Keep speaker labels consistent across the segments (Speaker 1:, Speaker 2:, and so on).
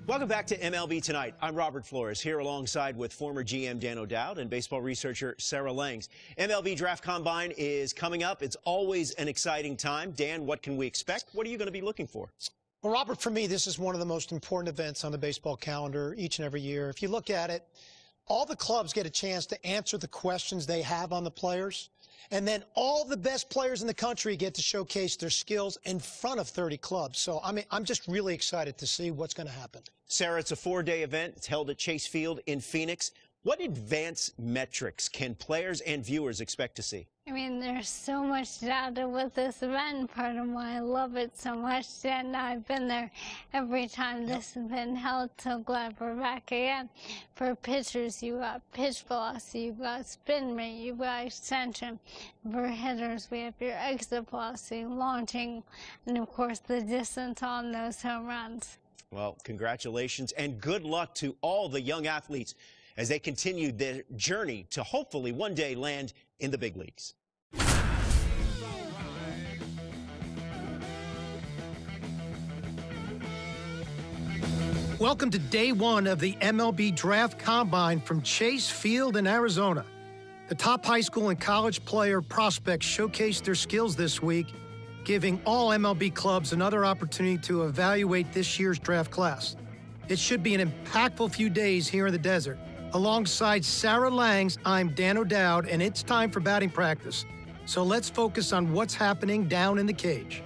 Speaker 1: Welcome back to MLB Tonight. I'm Robert Flores, here alongside with former GM Dan O'Dowd and baseball researcher Sarah Langs. MLB Draft Combine is coming up. It's always an exciting time. Dan, what can we expect? What are you going to be looking for?
Speaker 2: Well, Robert, for me, this is one of the most important events on the baseball calendar each and every year. If you look at it, all the clubs get a chance to answer the questions they have on the players. And then all the best players in the country get to showcase their skills in front of 30 clubs. So, I mean, I'm just really excited to see what's going to happen.
Speaker 1: Sarah, it's a 4-day event. It's held at Chase Field in Phoenix. What advanced metrics can players and viewers expect to see?
Speaker 3: I mean, there's so much data with this event. Part of why I love it so much, and I've been there every time this has been held. So glad we're back again. For pitchers, you got pitch velocity, you got spin rate, you got extension. For hitters, we have your exit velocity, launching, and of course the distance on those home runs.
Speaker 1: Well, congratulations and good luck to all the young athletes as they continue their journey to hopefully one day land in the big leagues.
Speaker 2: Welcome to day one of the MLB Draft Combine from Chase Field in Arizona. The top high school and college player prospects showcased their skills this week, giving all MLB clubs another opportunity to evaluate this year's draft class. It should be an impactful few days here in the desert. Alongside Sarah Langs, I'm Dan O'Dowd, and it's time for batting practice. So let's focus on what's happening down in the cage.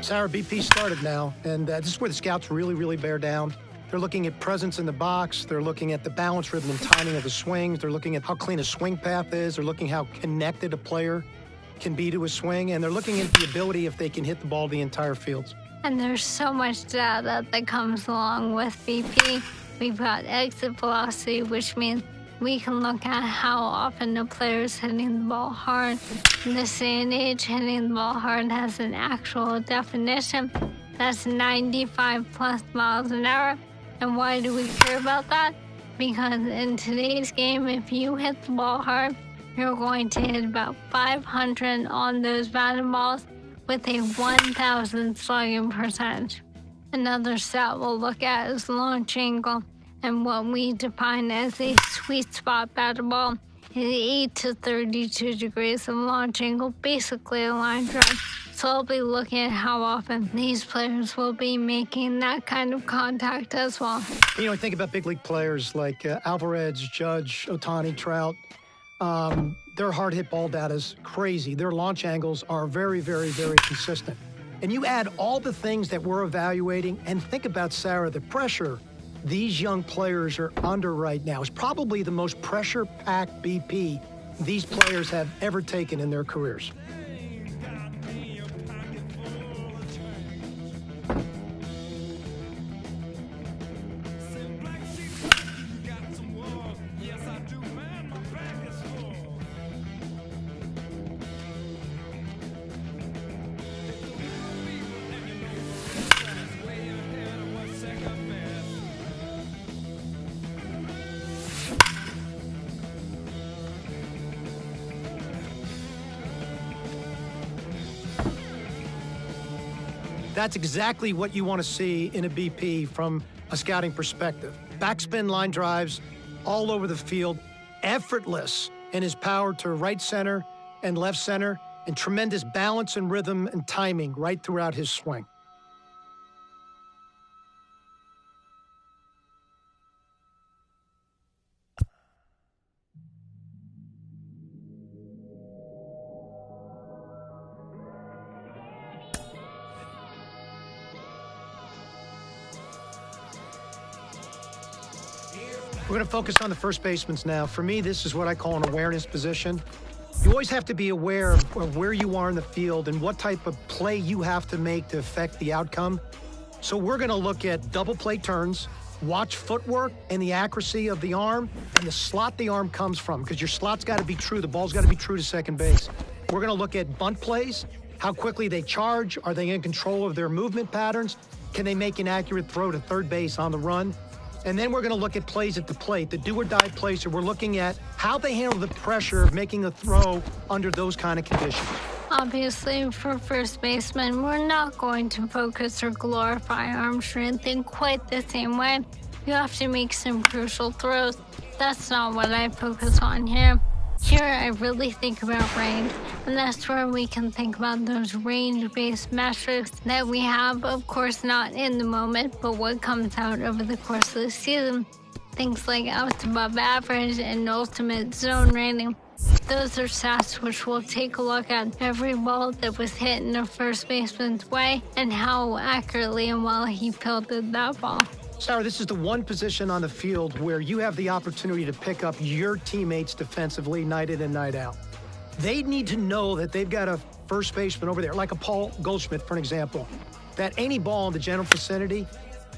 Speaker 2: Sarah, BP started now, and this is where the scouts really bear down. They're looking at presence in the box. They're looking at the balance, rhythm, and timing of the swings. They're looking at how clean a swing path is. They're looking how connected a player can be to a swing. And they're looking at the ability if they can hit the ball the entire field.
Speaker 3: And there's so much data that comes along with BP. We've got exit velocity, which means we can look at how often the player's hitting the ball hard. In this day and age, hitting the ball hard has an actual definition. That's 95 plus miles an hour. And why do we care about that? Because in today's game, if you hit the ball hard, you're going to hit about 500 on those batted balls with a 1,000 slugging percentage. Another stat we'll look at is launch angle, and what we define as a sweet spot batted ball is 8 to 32 degrees of launch angle, basically a line drive. So I'll be looking at how often these players will be making that kind of contact as well.
Speaker 2: You know, I think about big league players like Alvarez, Judge, Ohtani, Trout. Their hard hit ball data is crazy. Their launch angles are very consistent. And you add all the things that we're evaluating, and think about, Sarah, the pressure these young players are under right now is probably the most pressure-packed BP these players have ever taken in their careers. That's exactly what you want to see in a BP from a scouting perspective. Backspin line drives all over the field, effortless in his power to right center and left center, and tremendous balance and rhythm and timing right throughout his swing. We're going to focus on the first baseman now. For me, this is what I call an awareness position. You always have to be aware of where you are in the field and what type of play you have to make to affect the outcome. So we're going to look at double play turns, watch footwork and the accuracy of the arm, and the slot the arm comes from, because your slot's got to be true. The ball's got to be true to second base. We're going to look at bunt plays, how quickly they charge, are they in control of their movement patterns, can they make an accurate throw to third base on the run? And then we're going to look at plays at the plate, the do-or-die plays, so we're looking at how they handle the pressure of making a throw under those kind of conditions.
Speaker 3: Obviously, for first baseman, we're not going to focus or glorify arm strength in quite the same way. You have to make some crucial throws. That's not what I focus on here. Here, I really think about range, and that's where we can think about those range-based metrics that we have, of course, not in the moment, but what comes out over the course of the season. Things like outs above average and ultimate zone rating. Those are stats which we'll take a look at every ball that was hit in a first baseman's way and how accurately and well he fielded that ball.
Speaker 2: Sarah, this is the one position on the field where you have the opportunity to pick up your teammates defensively night in and night out. They need to know that they've got a first baseman over there, like a Paul Goldschmidt, for an example, that any ball in the general vicinity,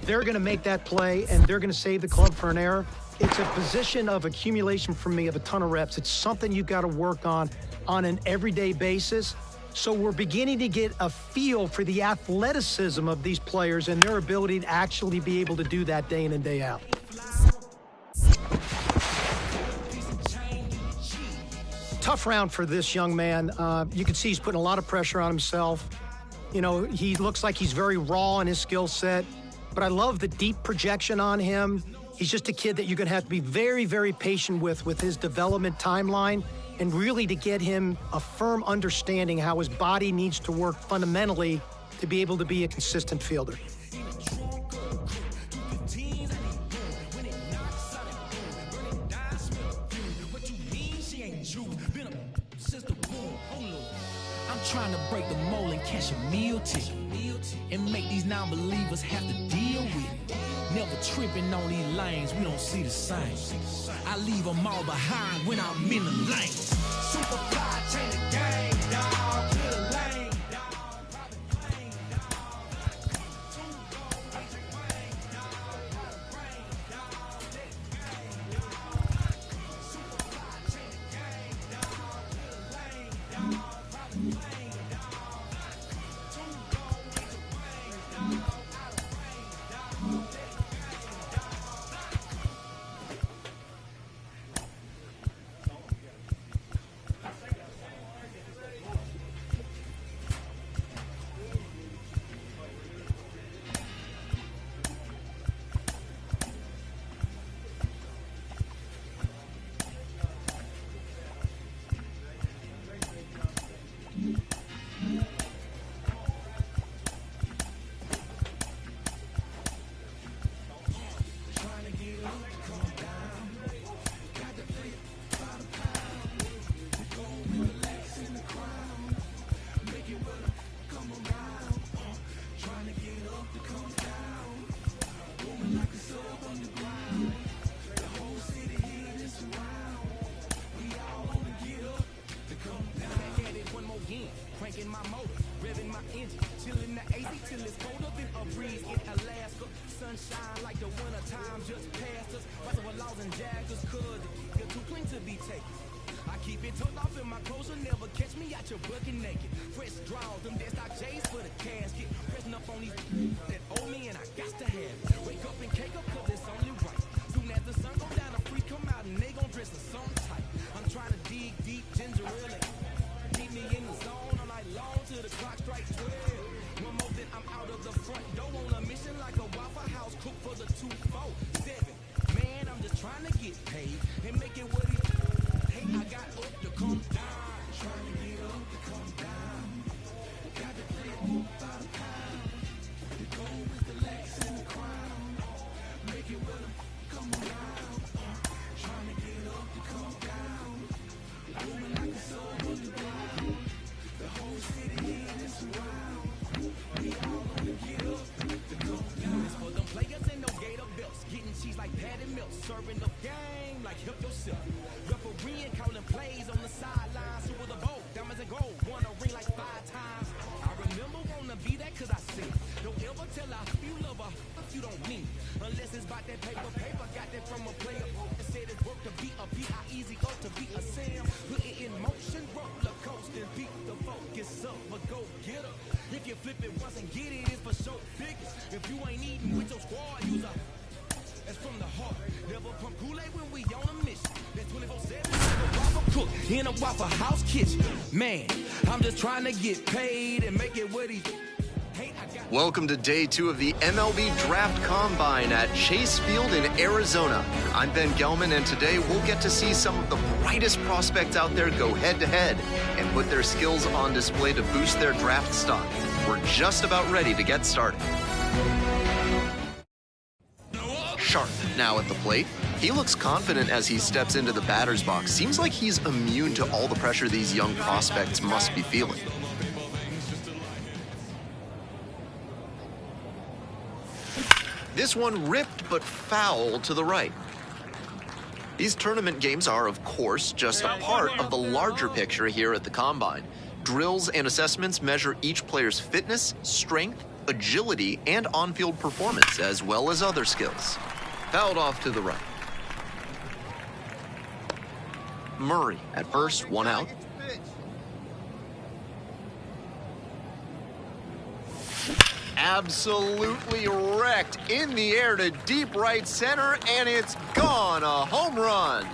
Speaker 2: they're going to make that play and they're going to save the club for an error. It's a position of accumulation for me of a ton of reps. It's something you've got to work on an everyday basis. So we're beginning to get a feel for the athleticism of these players and their ability to actually be able to do that day in and day out. Tough round for this young man. You can see he's putting a lot of pressure on himself. You know, he looks like he's very raw in his skill set, but I love the deep projection on him. He's just a kid that you're going to have to be very, very patient with his development timeline, and really to get him a firm understanding how his body needs to work fundamentally to be able to be a consistent fielder.
Speaker 4: I'm trying to break the mold and cash a meal ticket and make these non-believers have to deal with it. Never tripping on these lanes, we don't see the same. I leave them all behind when I'm in the lane. SuperClock, change the game, dog. Clear the lane, dog. Private plane, dog. SuperClock, change the game, dog. Clear the lane, dog. Private plane. Cranking my motor, revving my engine, chilling the AC till it's colder than a breeze in Alaska. Sunshine like the winter time just passed us. Possible laws and jaggers, cause you're too clean to be taken. I keep it tucked off in my clothes, you'll never catch me out your bucket naked. Fresh draws, them dead stock J's for the casket. Pressing up on these that owe me and I got to have it. Wake up and cake up cause it's only right. Soon as the sun go down, the freak come out and they gon' dress in some type. I'm trying to dig deep, ginger ale. Keep me in the zone all night long till the clock strikes 12. One more then I'm out of the front door on a mission like a Waffle House cook for the 247. Man, I'm just trying to get paid and make it what he. Hey, I got up to come down. Trying to get up to come down. Got to play it by the pound. The goal is the legs and the crown. Make it with them, come around. Trying to get up to come down. Moving like a soul underground. The whole city here is around. We all gonna get up to come down. It's for them players in no gator belts. Getting cheese like patty milk. Serving the game like help yourself. Refereeing, calling plays on the sideline. Super the bowl, diamonds and gold. Won a ring like 5 times. I remember wanna be that cause I see. Don't ever tell how you love her if you don't mean. Unless it's about that paper. Got that from a player. And said it's work to be a P.I. easy up to be a Sam. Put it in motion, roller coasting. a go-getter. If you flip it once and get it, it's for sure biggest. If you ain't eating with your squad, use a... That's from the heart. Never pump Kool-Aid when we on a mission. It's 24/7 like a Waffle cook in a Waffle House kitchen. Man, I'm just trying to get paid and make it what he...
Speaker 5: Welcome to day 2 of the MLB Draft Combine at Chase Field in Arizona. I'm Ben Gelman, and today we'll get to see some of the brightest prospects out there go head-to-head and put their skills on display to boost their draft stock. We're just about ready to get started. Sharp now at the plate. He looks confident as he steps into the batter's box. Seems like he's immune to all the pressure these young prospects must be feeling. This one ripped but foul to the right. These tournament games are, of course, just a part of the larger picture here at the Combine. Drills and assessments measure each player's fitness, strength, agility, and on-field performance, as well as other skills. Fouled off to the right. Murray at first, 1 out. Absolutely wrecked in the air to deep right center, and it's gone, a home run.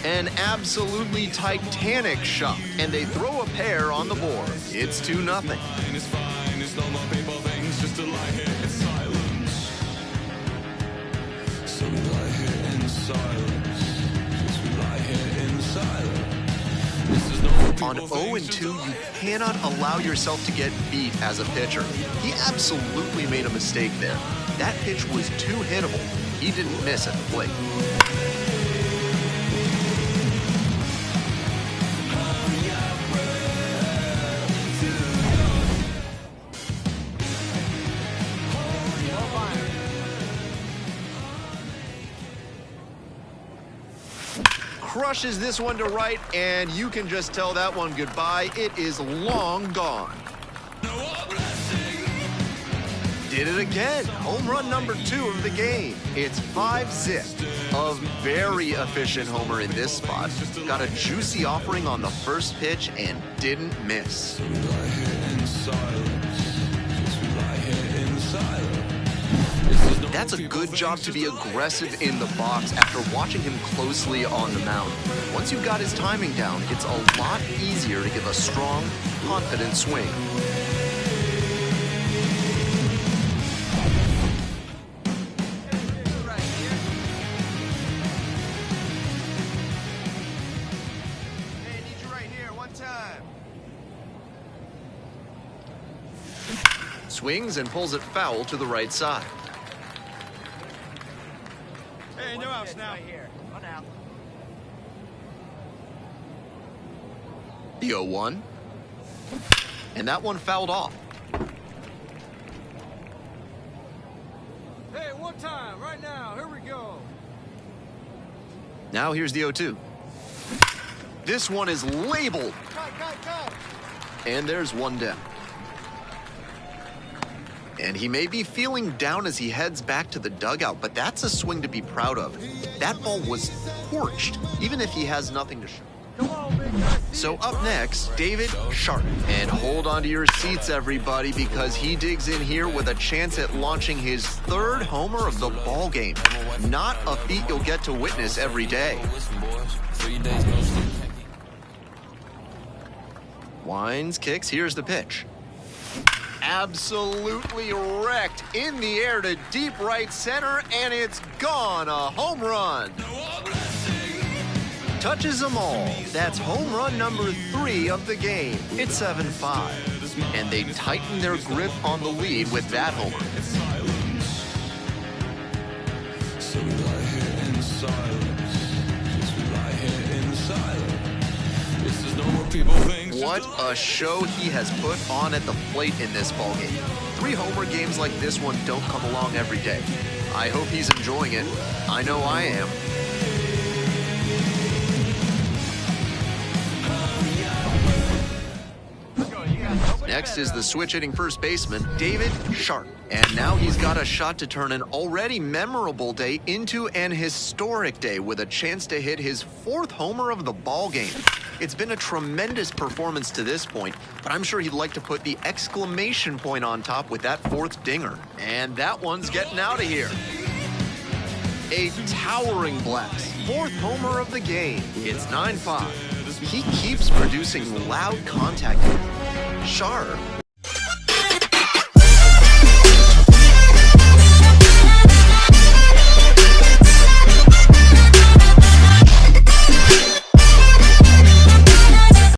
Speaker 5: An absolutely titanic shot, and they throw a pair on the board. It's 2-0. On 0-2, you cannot allow yourself to get beat as a pitcher. He absolutely made a mistake there. That pitch was too hittable. He didn't miss at the plate. Crushes this one to right, and you can just tell that one goodbye. It is long gone. Did it again. Home run number 2 of the game. It's 5-zip. A very efficient homer in this spot. Got a juicy offering on the first pitch and didn't miss. That's a good job to be aggressive in the box after watching him closely on the mound. Once you've got his timing down, it's a lot easier to give a strong, confident swing.
Speaker 6: Hey, need you right here, one time.
Speaker 5: Swings and pulls it foul to the right side.
Speaker 6: Hey, no outs now. Right here. One out.
Speaker 5: The 0-1. And that one fouled off.
Speaker 6: Hey, one time, right now. Here we go.
Speaker 5: Now here's the 0-2. This one is labeled.
Speaker 6: Cut.
Speaker 5: And there's one down. And he may be feeling down as he heads back to the dugout, but that's a swing to be proud of. That ball was torched, even if he has nothing to show. So up next, David Sharp. And hold on to your seats, everybody, because he digs in here with a chance at launching his 3rd homer of the ball game. Not a feat you'll get to witness every day. Winds, kicks, here's the pitch. Absolutely wrecked in the air to deep right center, and it's gone, a home run. Touches them all. That's home run number 3 of the game. It's 7-5. And they tighten their grip on the lead with that homer. What a show he has put on at the plate in this ballgame. 3 homer games like this one don't come along every day. I hope he's enjoying it. I know I am. Next is the switch-hitting first baseman, David Sharp. And now he's got a shot to turn an already memorable day into an historic day with a chance to hit his 4th homer of the ballgame. It's been a tremendous performance to this point, but I'm sure he'd like to put the exclamation point on top with that 4th dinger. And that one's getting out of here. A towering blast. 4th homer of the game. It's 9-5. He keeps producing loud contact. Sharp.